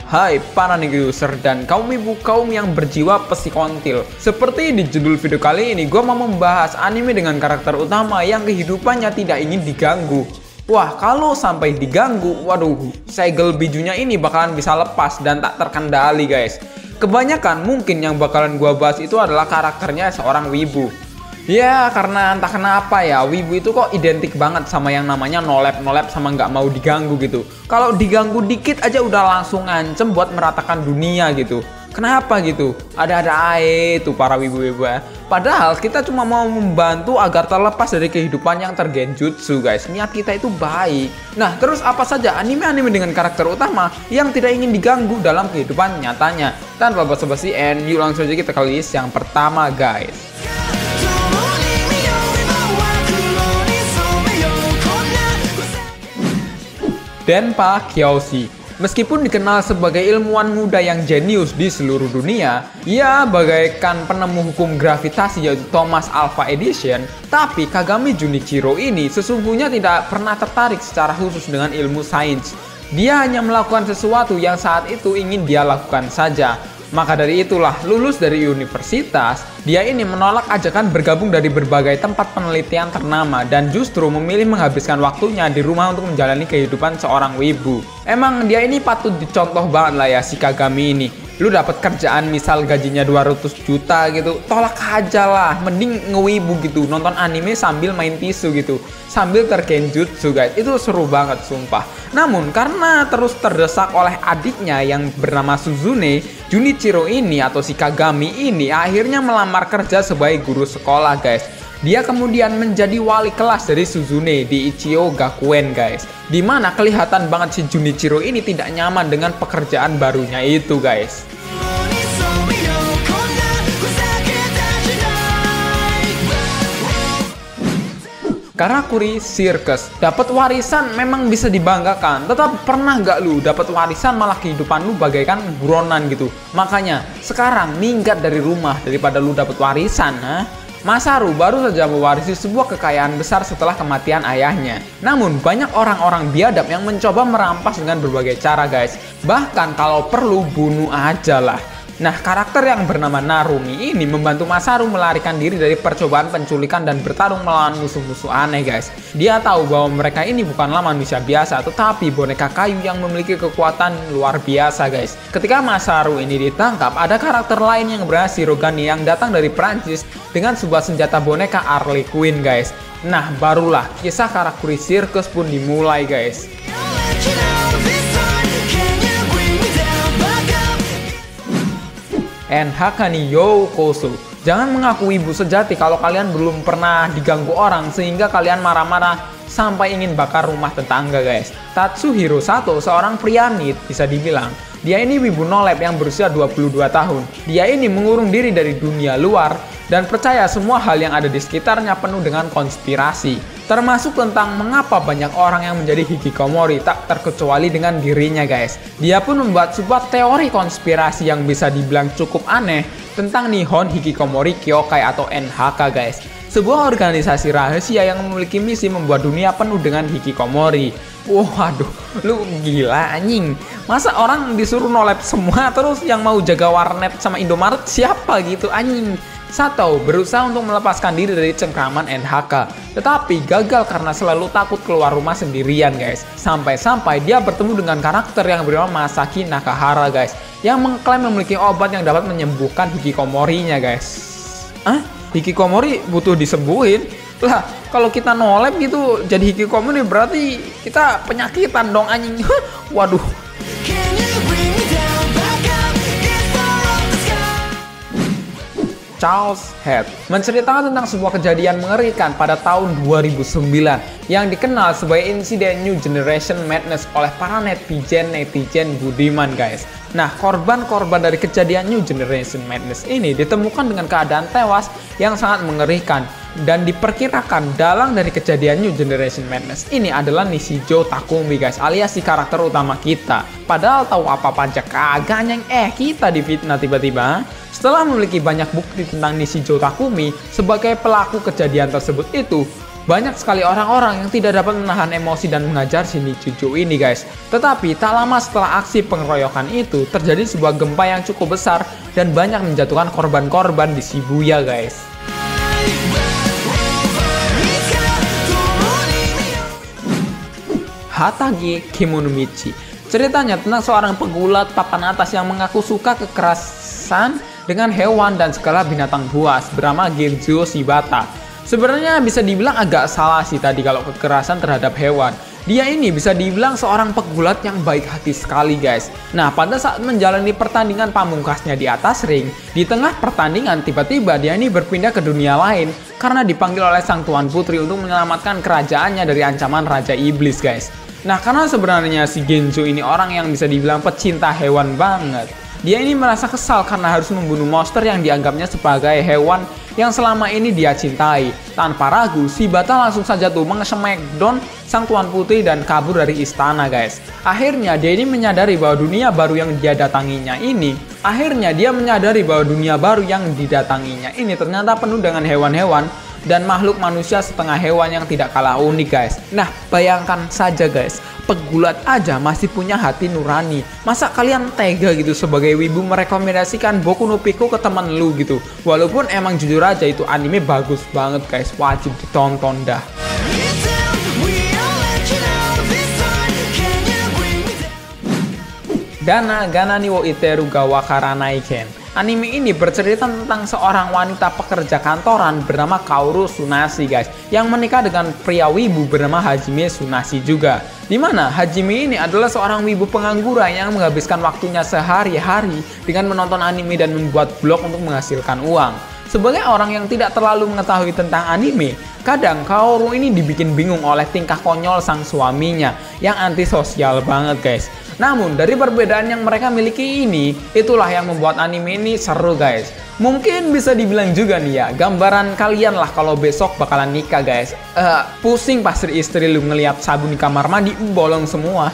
Hai para user dan kaum ibu kaum yang berjiwa psikontil. Seperti di judul video kali ini, gue mau membahas anime dengan karakter utama yang kehidupannya tidak ingin diganggu. Wah, kalau sampai diganggu, waduh, segel bijunya ini bakalan bisa lepas dan tak terkendali guys. Kebanyakan mungkin yang bakalan gue bahas itu adalah karakternya seorang wibu. Ya, karena entah kenapa ya, wibu itu kok identik banget sama yang namanya nolep-nolep sama nggak mau diganggu gitu. Kalau diganggu dikit aja udah langsung ngancem buat meratakan dunia gitu. Kenapa gitu? Ada-ada aja tuh para wibu-wibu ya. Padahal kita cuma mau membantu agar terlepas dari kehidupan yang tergenjutsu guys. Niat kita itu baik. Nah, terus apa saja anime-anime dengan karakter utama yang tidak ingin diganggu dalam kehidupan nyatanya? Tanpa basa-basi, yuk langsung aja kita ke list yang pertama guys. Denpa Kyoshi. Meskipun dikenal sebagai ilmuwan muda yang jenius di seluruh dunia, ia bagaikan penemu hukum gravitasi yaitu Thomas Alva Edison, tapi Kagami Junichiro ini sesungguhnya tidak pernah tertarik secara khusus dengan ilmu sains. Dia hanya melakukan sesuatu yang saat itu ingin dia lakukan saja. Maka dari itulah, lulus dari universitas, dia ini menolak ajakan bergabung dari berbagai tempat penelitian ternama dan justru memilih menghabiskan waktunya di rumah untuk menjalani kehidupan seorang wibu. Emang dia ini patut dicontoh banget lah ya si Kagami ini. Lu dapat kerjaan misal gajinya 200 juta gitu, tolak aja lah, mending ngewibu gitu, nonton anime sambil main tisu gitu, sambil tergenjutsu guys, itu seru banget sumpah. Namun karena terus terdesak oleh adiknya yang bernama Suzune, Junichiro ini atau si Kagami ini akhirnya melamar kerja sebagai guru sekolah guys. Dia kemudian menjadi wali kelas dari Suzune di Ichigo Gakuen guys. Dimana kelihatan banget si Junichiro ini tidak nyaman dengan pekerjaan barunya itu guys. Karakuri Circus. Dapat warisan memang bisa dibanggakan, tetapi pernah nggak lu dapat warisan malah kehidupan lu bagaikan buronan gitu? Makanya sekarang minggat dari rumah daripada lu dapat warisan. Masaru baru saja mewarisi sebuah kekayaan besar setelah kematian ayahnya. Namun banyak orang-orang biadab yang mencoba merampas dengan berbagai cara guys. Bahkan kalau perlu bunuh aja lah. Nah, karakter yang bernama Narumi ini membantu Masaru melarikan diri dari percobaan penculikan dan bertarung melawan musuh-musuh aneh guys. Dia tahu bahwa mereka ini bukanlah manusia biasa, tetapi boneka kayu yang memiliki kekuatan luar biasa guys. Ketika Masaru ini ditangkap, ada karakter lain yang bernama Shirogane yang datang dari Prancis dengan sebuah senjata boneka Harley Quinn guys. Nah, barulah kisah Karakuri Circus pun dimulai guys. NHK ni Youkoso. Jangan mengaku ibu sejati kalau kalian belum pernah diganggu orang sehingga kalian marah-marah sampai ingin bakar rumah tetangga guys. Tatsuhiro Sato seorang pria nit bisa dibilang. Dia ini wibu nolep yang berusia 22 tahun. Dia ini mengurung diri dari dunia luar dan percaya semua hal yang ada di sekitarnya penuh dengan konspirasi. Termasuk tentang mengapa banyak orang yang menjadi hikikomori tak terkecuali dengan dirinya guys. Dia pun membuat sebuah teori konspirasi yang bisa dibilang cukup aneh tentang Nihon Hikikomori Kyokai atau NHK guys. Sebuah organisasi rahasia yang memiliki misi membuat dunia penuh dengan hikikomori. Waduh, lu gila anjing. Masa orang disuruh nolep semua terus yang mau jaga warnet sama Indomaret siapa gitu anjing. Sato berusaha untuk melepaskan diri dari cengkraman NHK, tetapi gagal karena selalu takut keluar rumah sendirian guys. Sampai-sampai dia bertemu dengan karakter yang bernama Masaki Nakahara guys, yang mengklaim memiliki obat yang dapat menyembuhkan hikikomorinya guys. Hikikomori butuh disembuhin? Lah, kalau kita nolep gitu jadi hikikomori berarti kita penyakitan dong anjing. Waduh. Charles Head menceritakan tentang sebuah kejadian mengerikan pada tahun 2009 yang dikenal sebagai insiden New Generation Madness oleh para netizen budiman guys. Nah, korban-korban dari kejadian New Generation Madness ini ditemukan dengan keadaan tewas yang sangat mengerikan dan diperkirakan dalang dari kejadian New Generation Madness ini adalah Nishijo Takumi guys, alias si karakter utama kita. Padahal tahu apa-apa aja kagak yang kita difitnah tiba-tiba. Setelah memiliki banyak bukti tentang Nishijo Takumi sebagai pelaku kejadian tersebut itu, Banyak sekali orang-orang yang tidak dapat menahan emosi dan mengajar si Nichijou ini guys. Tetapi tak lama setelah aksi pengeroyokan itu, terjadi sebuah gempa yang cukup besar dan banyak menjatuhkan korban-korban di Shibuya guys. Hatage Kemonomichi. Ceritanya tentang seorang pegulat papan atas yang mengaku suka kekerasan dengan hewan dan segala binatang buas bernama Genzo Shibata. Sebenarnya bisa dibilang agak salah sih tadi kalau kekerasan terhadap hewan. Dia ini bisa dibilang seorang pegulat yang baik hati sekali guys. Nah, pada saat menjalani pertandingan pamungkasnya di atas ring, di tengah pertandingan tiba-tiba dia ini berpindah ke dunia lain karena dipanggil oleh sang tuan putri untuk menyelamatkan kerajaannya dari ancaman Raja Iblis guys. Nah, karena sebenarnya si Genzo ini orang yang bisa dibilang pecinta hewan banget. Dia ini merasa kesal karena harus membunuh monster yang dianggapnya sebagai hewan yang selama ini dia cintai. Tanpa ragu, Shibata langsung saja tuh meng-smackdown sang tuan putri dan kabur dari istana guys. Akhirnya dia ini menyadari bahwa dunia baru yang dia datanginya ini ternyata penuh dengan hewan-hewan dan makhluk manusia setengah hewan yang tidak kalah unik guys. Nah, bayangkan saja guys, pegulat aja masih punya hati nurani. Masa kalian tega gitu sebagai wibu merekomendasikan Boku no Pico ke teman lu gitu? Walaupun emang jujur aja itu anime bagus banget guys, wajib ditonton dah. Gana Gana ni wo iteru ga wakaranaiken. Anime ini bercerita tentang seorang wanita pekerja kantoran bernama Kaoru Tsunashi guys, yang menikah dengan pria wibu bernama Hajime Tsunashi juga. Dimana Hajime ini adalah seorang wibu pengangguran yang menghabiskan waktunya sehari-hari dengan menonton anime dan membuat blog untuk menghasilkan uang. Sebagai orang yang tidak terlalu mengetahui tentang anime, kadang Kaoru ini dibikin bingung oleh tingkah konyol sang suaminya yang antisosial banget guys. Namun dari perbedaan yang mereka miliki ini, itulah yang membuat anime ini seru guys. Mungkin bisa dibilang juga nih ya, gambaran kalian lah kalau besok bakalan nikah guys. Pusing pas istri lu ngeliat sabun di kamar mandi bolong semua.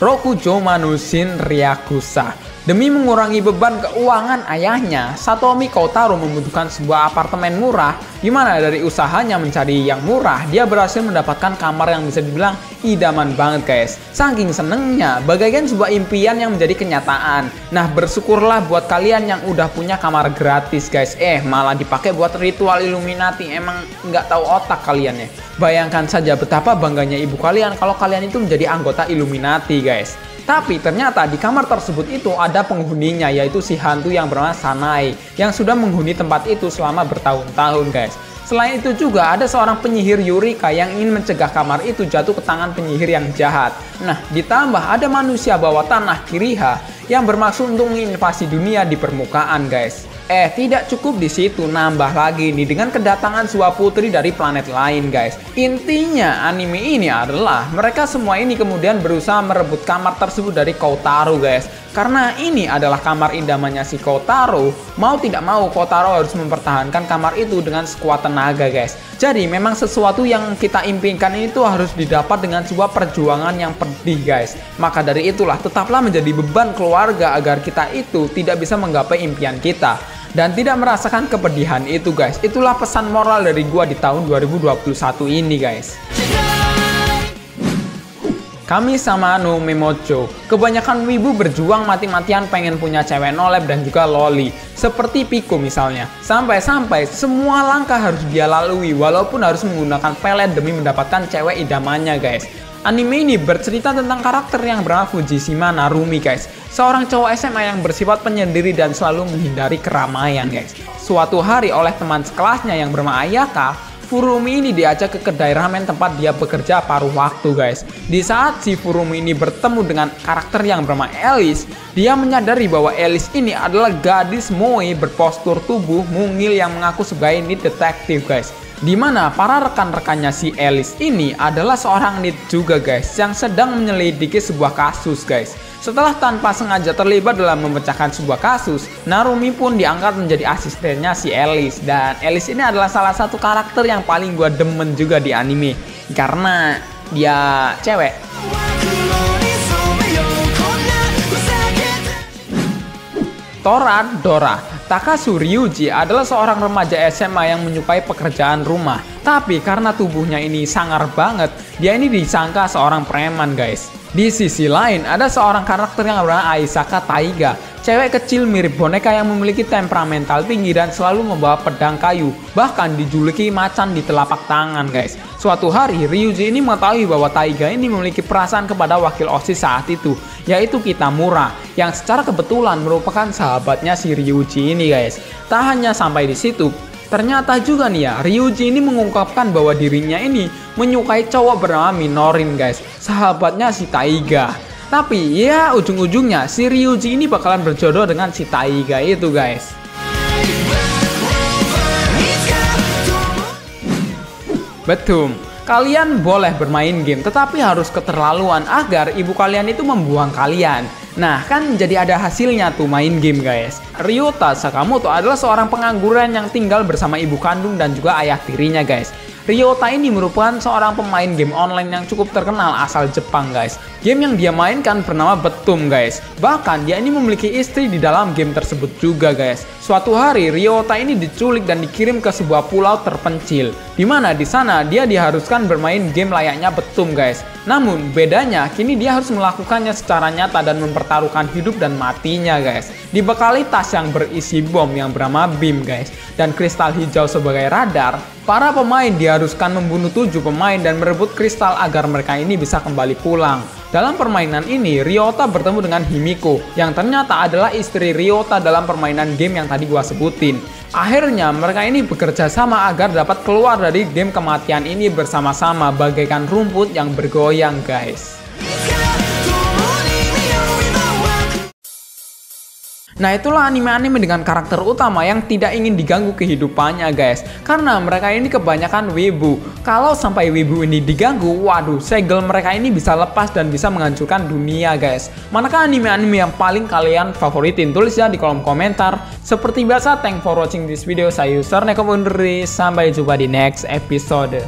Rokujo Manushin Ryakusa. Demi mengurangi beban keuangan ayahnya, Satomi Kotaro membutuhkan sebuah apartemen murah, di mana dari usahanya mencari yang murah, dia berhasil mendapatkan kamar yang bisa dibilang idaman banget guys. Saking senengnya, bagaikan sebuah impian yang menjadi kenyataan. Nah, bersyukurlah buat kalian yang udah punya kamar gratis guys. Malah dipakai buat ritual Illuminati, emang nggak tahu otak kalian ya. Bayangkan saja betapa bangganya ibu kalian kalau kalian itu menjadi anggota Illuminati guys. Tapi ternyata di kamar tersebut itu ada penghuninya, yaitu si hantu yang bernama Sanae yang sudah menghuni tempat itu selama bertahun-tahun guys. Selain itu juga ada seorang penyihir Yurika yang ingin mencegah kamar itu jatuh ke tangan penyihir yang jahat. Nah, ditambah ada manusia bawah tanah Kiriha yang bermaksud untuk menginvasi dunia di permukaan guys. Tidak cukup di situ, nambah lagi nih dengan kedatangan sebuah putri dari planet lain guys. Intinya anime ini adalah mereka semua ini kemudian berusaha merebut kamar tersebut dari Kotaro guys. Karena ini adalah kamar idamannya si Kotaro, mau tidak mau Kotaro harus mempertahankan kamar itu dengan sekuat tenaga guys. Jadi memang sesuatu yang kita impikan itu harus didapat dengan sebuah perjuangan yang pedih guys. Maka dari itulah tetaplah menjadi beban keluarga agar kita itu tidak bisa menggapai impian kita dan tidak merasakan kepedihan itu guys. Itulah pesan moral dari gua di tahun 2021 ini guys. Kami sama no Memocho. Kebanyakan wibu berjuang mati-matian pengen punya cewek nolep dan juga loli. Seperti Pico misalnya. Sampai-sampai semua langkah harus dia lalui walaupun harus menggunakan pelet demi mendapatkan cewek idamannya guys. Anime ini bercerita tentang karakter yang bernama Fujishima Narumi guys. Seorang cowok SMA yang bersifat penyendiri dan selalu menghindari keramaian guys. Suatu hari oleh teman sekelasnya yang bernama Ayaka, Furumi ini diajak ke kedai ramen tempat dia bekerja paruh waktu guys. Di saat si Furumi ini bertemu dengan karakter yang bernama Alice, dia menyadari bahwa Alice ini adalah gadis moe berpostur tubuh mungil yang mengaku sebagai need detektif guys. Dimana para rekan-rekannya si Alice ini adalah seorang need juga guys, yang sedang menyelidiki sebuah kasus guys. Setelah tanpa sengaja terlibat dalam memecahkan sebuah kasus, Narumi pun diangkat menjadi asistennya si Alice. Dan Alice ini adalah salah satu karakter yang paling gua demen juga di anime, karena dia cewek. Toradora. Takasu Ryuji adalah seorang remaja SMA yang menyukai pekerjaan rumah. Tapi karena tubuhnya ini sangar banget, dia ini disangka seorang preman guys. Di sisi lain, ada seorang karakter yang bernama Aisaka Taiga. Cewek kecil mirip boneka yang memiliki temperamental tinggi dan selalu membawa pedang kayu. Bahkan dijuluki macan di telapak tangan guys. Suatu hari, Ryuji ini mengetahui bahwa Taiga ini memiliki perasaan kepada wakil OSIS saat itu, yaitu Kitamura, yang secara kebetulan merupakan sahabatnya si Ryuji ini guys. Tak hanya sampai di situ, ternyata juga nih ya, Ryuji ini mengungkapkan bahwa dirinya ini menyukai cowok bernama Minorin guys, sahabatnya si Taiga. Tapi ya ujung-ujungnya si Ryuji ini bakalan berjodoh dengan si Taiga itu guys. Betul, kalian boleh bermain game tetapi harus keterlaluan agar ibu kalian itu membuang kalian. Nah kan jadi ada hasilnya tuh main game guys. Ryota Sakamoto adalah seorang pengangguran yang tinggal bersama ibu kandung dan juga ayah tirinya guys. Ryota ini merupakan seorang pemain game online yang cukup terkenal asal Jepang guys. Game yang dia mainkan bernama Betum guys. Bahkan dia ini memiliki istri di dalam game tersebut juga guys. Suatu hari Ryota ini diculik dan dikirim ke sebuah pulau terpencil, di mana di sana dia diharuskan bermain game layaknya Betum guys. Namun bedanya kini dia harus melakukannya secara nyata dan mempertaruhkan hidup dan matinya guys. Dibekali tas yang berisi bom yang bernama BIM guys dan kristal hijau sebagai radar, para pemain diharuskan membunuh 7 pemain dan merebut kristal agar mereka ini bisa kembali pulang. Dalam permainan ini, Ryota bertemu dengan Himiko, yang ternyata adalah istri Ryota dalam permainan game yang tadi gua sebutin. Akhirnya, mereka ini bekerja sama agar dapat keluar dari game kematian ini bersama-sama bagaikan rumput yang bergoyang, guys. Nah itulah anime-anime dengan karakter utama yang tidak ingin diganggu kehidupannya guys. Karena mereka ini kebanyakan wibu. Kalau sampai wibu ini diganggu, waduh segel mereka ini bisa lepas dan bisa menghancurkan dunia guys. Manakah anime-anime yang paling kalian favoritin? Tulis ya di kolom komentar. Seperti biasa, thanks for watching this video. Saya user Neko undur diri. Sampai jumpa di next episode.